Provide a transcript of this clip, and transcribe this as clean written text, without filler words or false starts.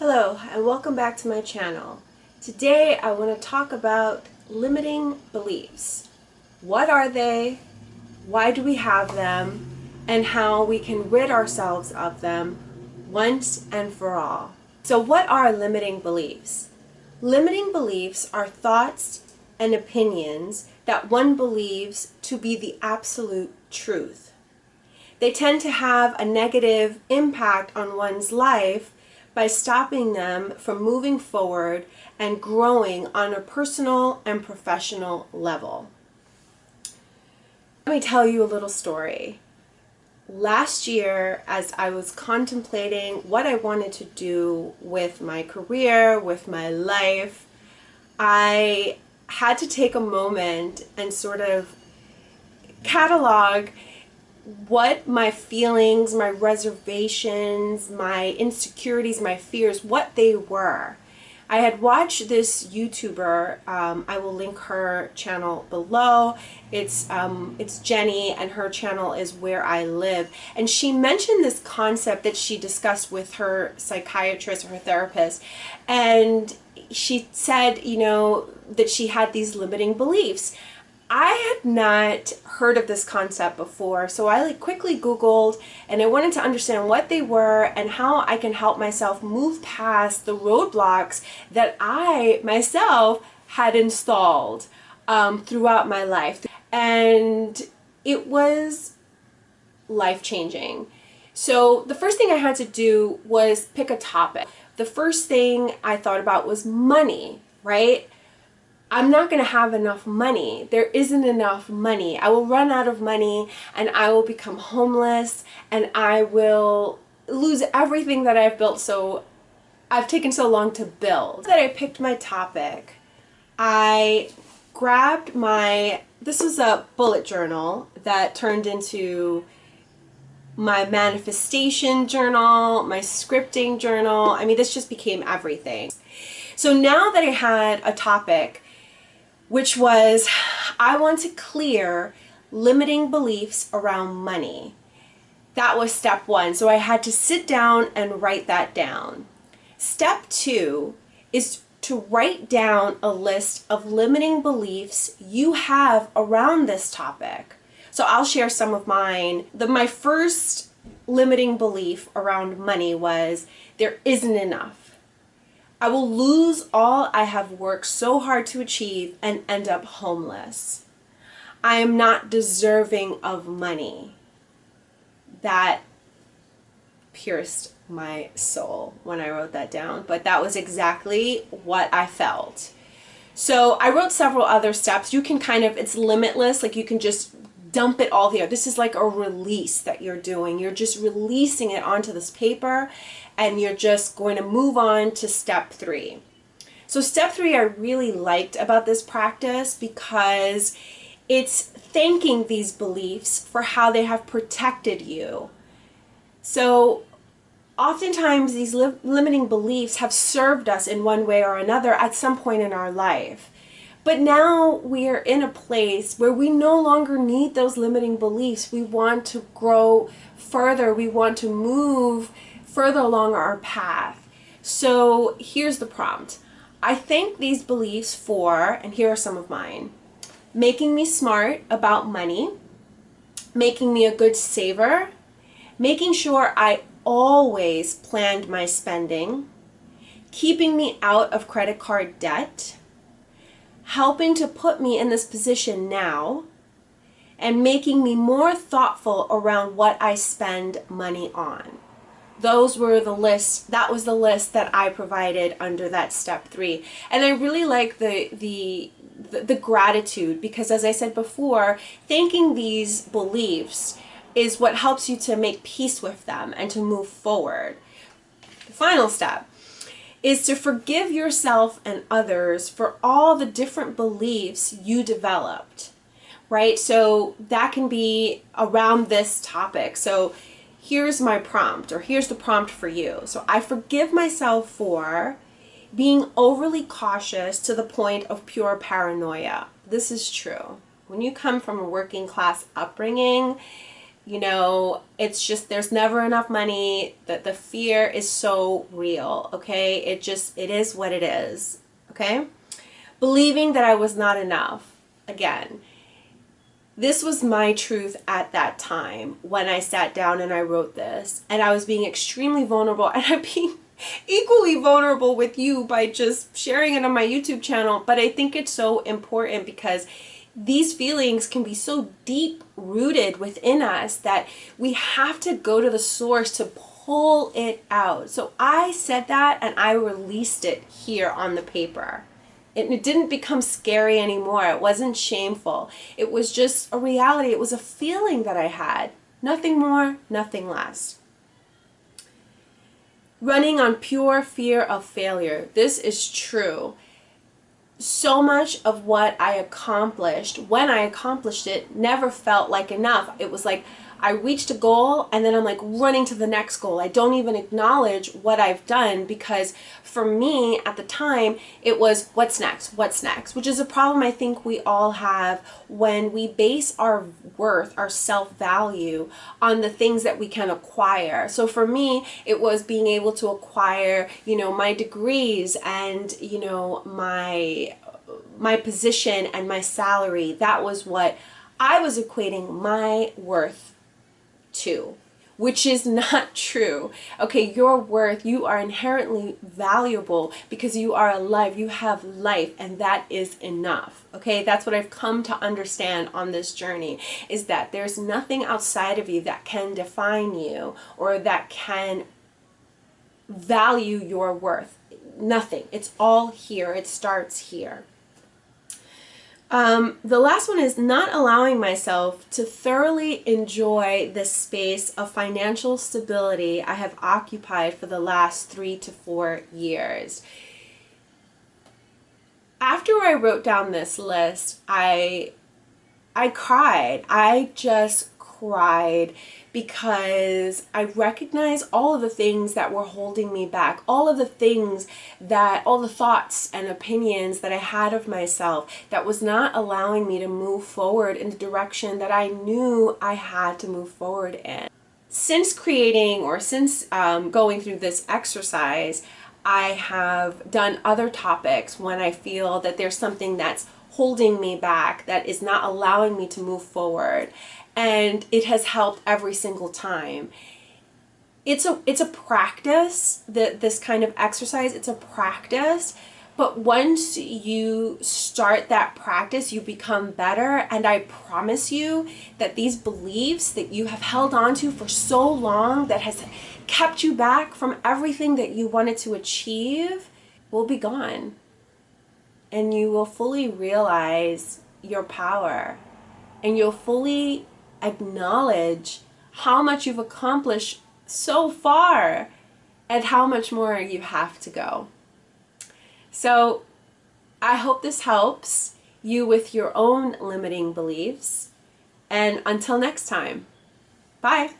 Hello and welcome back to my channel. Today I want to talk about limiting beliefs. What are they? Why do we have them? And how we can rid ourselves of them once and for all. So what are limiting beliefs? Limiting beliefs are thoughts and opinions that one believes to be the absolute truth. They tend to have a negative impact on one's life by stopping them from moving forward and growing on a personal and professional level. Let me tell you a little story. Last year, as I was contemplating what I wanted to do with my career, with my life, I had to take a moment and sort of catalog what my feelings, my reservations, my insecurities, my fears, what they were. I had watched this YouTuber, I will link her channel below. It's Jenny, and her channel is Where I Live. And she mentioned this concept that she discussed with her psychiatrist or her therapist. And she said, that she had these limiting beliefs. I had not heard of this concept before, so I quickly Googled and I wanted to understand what they were and how I can help myself move past the roadblocks that I myself had installed throughout my life. And it was life-changing. So the first thing I had to do was pick a topic. The first thing I thought about was money, right? I'm not going to have enough money. There isn't enough money. I will run out of money and I will become homeless and I will lose everything that I've built I've taken so long to build. That I picked my topic. I grabbed this was a bullet journal that turned into my manifestation journal, my scripting journal. I mean, this just became everything. So now that I had a topic, which was, I want to clear limiting beliefs around money. That was step one. So I had to sit down and write that down. Step two is to write down a list of limiting beliefs you have around this topic. So I'll share some of mine. My first limiting belief around money was, there isn't enough. I will lose all I have worked so hard to achieve and end up homeless. I am not deserving of money. That pierced my soul when I wrote that down, but that was exactly what I felt. So I wrote several other steps. You can it's limitless, like you can just dump it all here. This is like a release that you're doing. You're just releasing it onto this paper and you're just going to move on to step three. So step three I really liked about this practice because it's thanking these beliefs for how they have protected you. So oftentimes these limiting beliefs have served us in one way or another at some point in our life. But now we are in a place where we no longer need those limiting beliefs. We want to grow further. We want to move further along our path. So here's the prompt. I thank these beliefs for, and here are some of mine, making me smart about money, making me a good saver, making sure I always planned my spending, keeping me out of credit card debt, helping to put me in this position now, and making me more thoughtful around what I spend money on. Those were the lists. That was the list that I provided under that step three. And I really like the gratitude, because as I said before, thanking these beliefs is what helps you to make peace with them and to move forward. The final step is to forgive yourself and others for all the different beliefs you developed, right? So that can be around this topic. So here's my prompt, or here's the prompt for you. So I forgive myself for being overly cautious to the point of pure paranoia. This is true. When you come from a working class upbringing, You know, it's just there's never enough money, that the fear is so real, okay? It is what it is, okay? Believing that I was not enough. Again, this was my truth at that time when I sat down and I wrote this, and I was being extremely vulnerable, and I'm being equally vulnerable with you by just sharing it on my YouTube channel. But I think it's so important because these feelings can be so deep rooted within us that we have to go to the source to pull it out. So I said that and I released it here on the paper. It didn't become scary anymore. It wasn't shameful. It was just a reality. It was a feeling that I had. Nothing more, nothing less. Running on pure fear of failure. This is true. So much of what I accomplished, when I accomplished it, never felt like enough. It was like I reached a goal and then I'm like running to the next goal. I don't even acknowledge what I've done, because for me at the time it was what's next, which is a problem I think we all have when we base our worth, our self-value on the things that we can acquire. So for me, it was being able to acquire, my degrees and, my position and my salary. That was what I was equating my worth to, which is not true. Okay, your worth, you are inherently valuable because you are alive, you have life, and that is enough. Okay, that's what I've come to understand on this journey, is that there's nothing outside of you that can define you or that can value your worth. Nothing. It's all here. It starts here. The last one is not allowing myself to thoroughly enjoy the space of financial stability I have occupied for the last 3 to 4 years. After I wrote down this list, I cried. I just cried because I recognized all of the things that were holding me back, all the thoughts and opinions that I had of myself that was not allowing me to move forward in the direction that I knew I had to move forward in. Since going through this exercise, I have done other topics when I feel that there's something that's holding me back, that is not allowing me to move forward. And it has helped every single time. It's a practice, this kind of exercise, it's a practice. But once you start that practice, you become better. And I promise you that these beliefs that you have held on to for so long, that has kept you back from everything that you wanted to achieve, will be gone. And you will fully realize your power. And you'll fully acknowledge how much you've accomplished so far and how much more you have to go. So I hope this helps you with your own limiting beliefs. And until next time, bye.